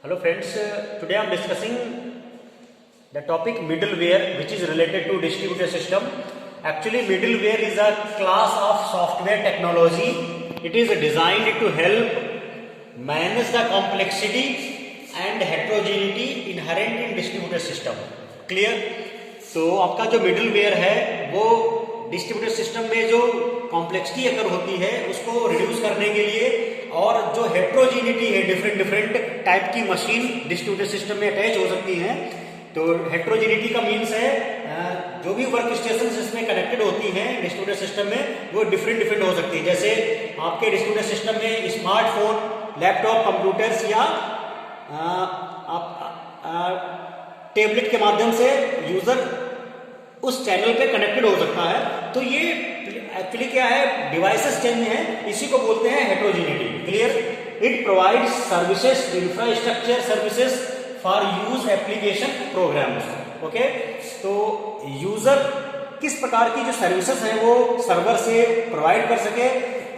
Hello friends, today I am discussing the topic middleware which is related to distributed system. Actually middleware is a class of software technology. It is designed to help manage the complexity and heterogeneity inherent in distributed system. Clear? तो आपका जो middleware है वो distributed system में जो complexity अगर होती है उसको रिड्यूस करने के लिए और जो हेट्रोजीनिटी है डिफरेंट टाइप की मशीन डिस्ट्रीब्यूटेड सिस्टम में अटैच हो सकती हैं। तो हेट्रोजीनिटी का मीन्स है जो भी वर्क स्टेशन इसमें कनेक्टेड होती हैं डिस्ट्रीब्यूटेड सिस्टम में वो डिफरेंट हो सकती है। जैसे आपके डिस्ट्रीब्यूटेड सिस्टम में स्मार्टफोन, लैपटॉप, कंप्यूटर्स या टेबलेट के माध्यम से यूजर उस चैनल पे कनेक्टेड हो सकता है। तो ये एक्चुअली क्या है, डिवाइसेस चेंज है, इसी को बोलते हैं heterogeneity. Clear? It provides services, infrastructure services for use application programs. Okay, तो यूजर किस प्रकार की जो सर्विसेज हैं वो सर्वर से प्रोवाइड कर सके,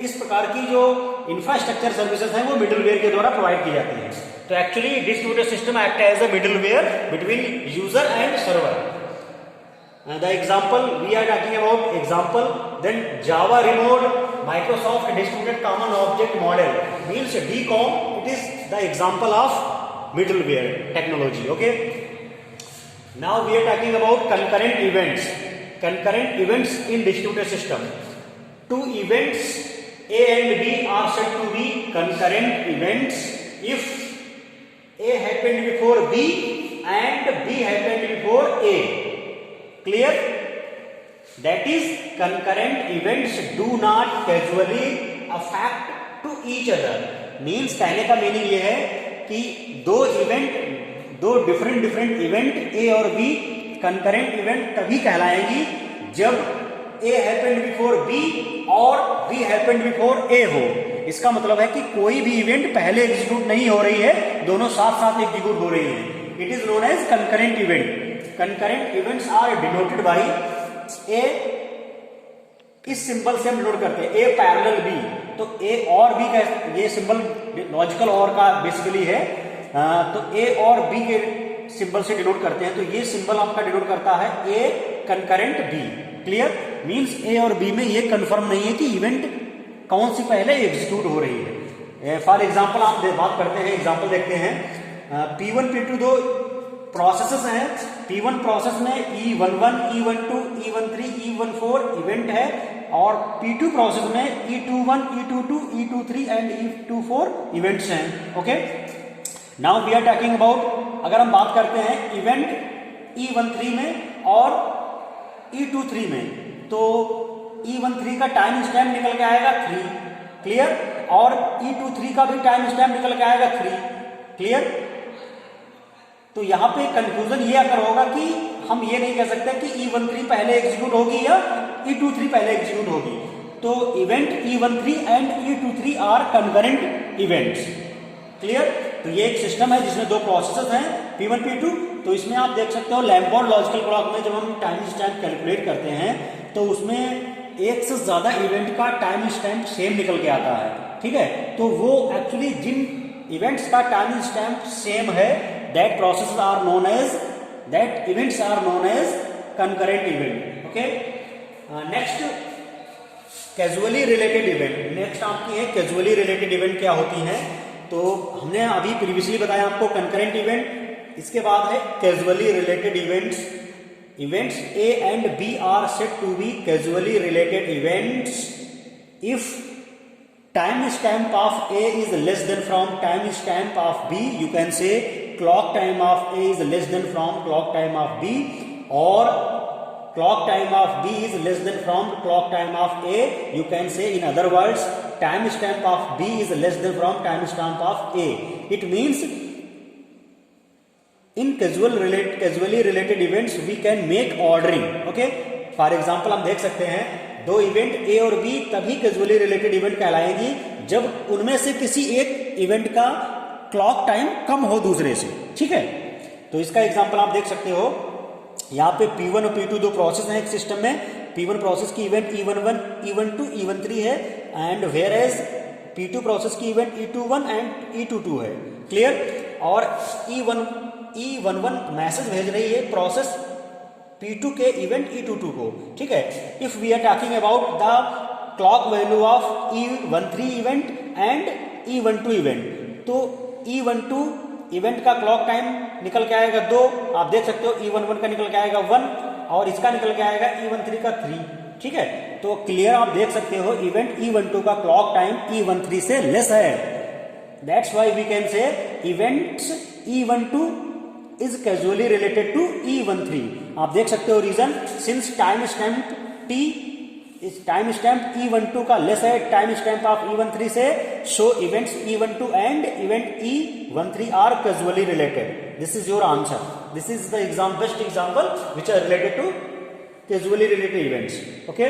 इस प्रकार की जो इंफ्रास्ट्रक्चर सर्विसेज हैं वो मिडलवेयर के द्वारा प्रोवाइड की जाती हैं। तो actually distributed system act as a middleware between user and server. The example we are talking about example, then Java Remote Microsoft Distributed Common Object Model means DCOM. It is the example of middleware technology. Okay. Now we are talking about concurrent events. Concurrent events in distributed system. Two events A and B are said to be concurrent events if A happened before B and B happened before A. Clear? That is, concurrent events do not causally affect to each other. Means कहने का meaning ये है कि दो different event A और B concurrent event तभी कहलाएंगी जब A happened before B और B happened before A हो। इसका मतलब है कि कोई भी इवेंट पहले एग्जीक्यूट नहीं हो रही है, दोनों साथ साथ एग्जीक्यूट हो रही है। It is known as concurrent event. Concurrent events are denoted by A, इस सिंबल से हम डिनोट करते हैं A पैरेलल B। तो A और B का ये सिंबल लॉजिकल और का बेसिकली है, तो A और B के सिंबल से डिनोट करते हैं। तो ये सिंबल आपका डिनोट करता है A concurrent B। Clear? Means A और B में ये कंफर्म नहीं है कि इवेंट कौन सी पहले एग्जीक्यूट हो रही है। फॉर एग्जाम्पल आप बात करते हैं, एग्जाम्पल देखते हैं। P1 P2 दो प्रोसेसेस हैं। P1 प्रोसेस में E11, E12, E13, E14 event है और P2 प्रोसेस में E21, E22, E23 and E24 events हैं। Okay, now we are talking about, अगर हम बात करते हैं इवेंट E13 में और E23 में, तो E13 का टाइम स्टैम्प निकल के आएगा 3। क्लियर? और E23 का भी टाइम स्टैम्प निकल के आएगा 3। क्लियर? तो यहां पे कंफ्यूजन ये अगर होगा कि हम ये नहीं कह सकते कि E13 पहले एग्जीक्यूट होगी या E23 पहले एग्जीक्यूट होगी। तो event E13 and E23 are concurrent events. Clear? तो ये एक सिस्टम है जिसमें दो प्रोसेसेस हैं P1 P2। तो इसमें आप देख सकते हो लैम्बर्ट लॉजिकल क्लॉक में जब हम टाइम स्टैम्प कैलकुलेट करते हैं तो उसमें एक से ज्यादा इवेंट का टाइम स्टैम्प सेम निकल के आता है। ठीक है? तो वो एक्चुअली जिन इवेंट्स का टाइम स्टैम्प सेम है, that processes are known as, that events are known as concurrent event. Okay, next casually related event. next आपकी है casually related event क्या होती हैं। तो हमने अभी प्रीवियसली बताया आपको concurrent event, इसके बाद है casually related events. events A and B are said to be casually related events if time stamp of A is less than from time stamp of B. You can say clock time of A is less than from clock time of B, or clock time of B is less than from clock time of A. You can say, in other words, time stamp of B is less than from time stamp of A. It means in casually related events we can make ordering. Okay, for example हम देख सकते हैं दो event A और B तभी casually related event कहलाएंगी जब उनमें से किसी एक इवेंट का क्लॉक टाइम कम हो दूसरे से। ठीक है? तो इसका एग्जांपल आप देख सकते हो, यहाँ पे P1 और P2 दो प्रोसेस हैं एक सिस्टम में। P1 प्रोसेस की इवेंट E11, E12, E13 है and whereas P2 process की इवेंट E21 एंड E22 है, क्लियर। और E11 मैसेज भेज रही है प्रोसेस P2 के इवेंट E22 को, ठीक है। If we are talking about the clock value of E13 event and E12 event, तो E12 इवेंट का क्लॉक टाइम निकल के आएगा 2, आप देख सकते हो। E11 का निकल के आएगा 1 और इसका निकल के आएगा E13 का 3, ठीक है। तो क्लियर आप देख सकते हो इवेंट E12 का क्लॉक टाइम E13 से लेस है। That's why we can say events E12 is causally related to E13। आप देख सकते हो reason, since time stamp T इस टाइम स्टैम्प E12 का लेस है टाइम स्टैम्प ऑफ E13 से, so events E12 and event E13 are causally related. This is your answer. This is the best example which are related to causally related events, okay.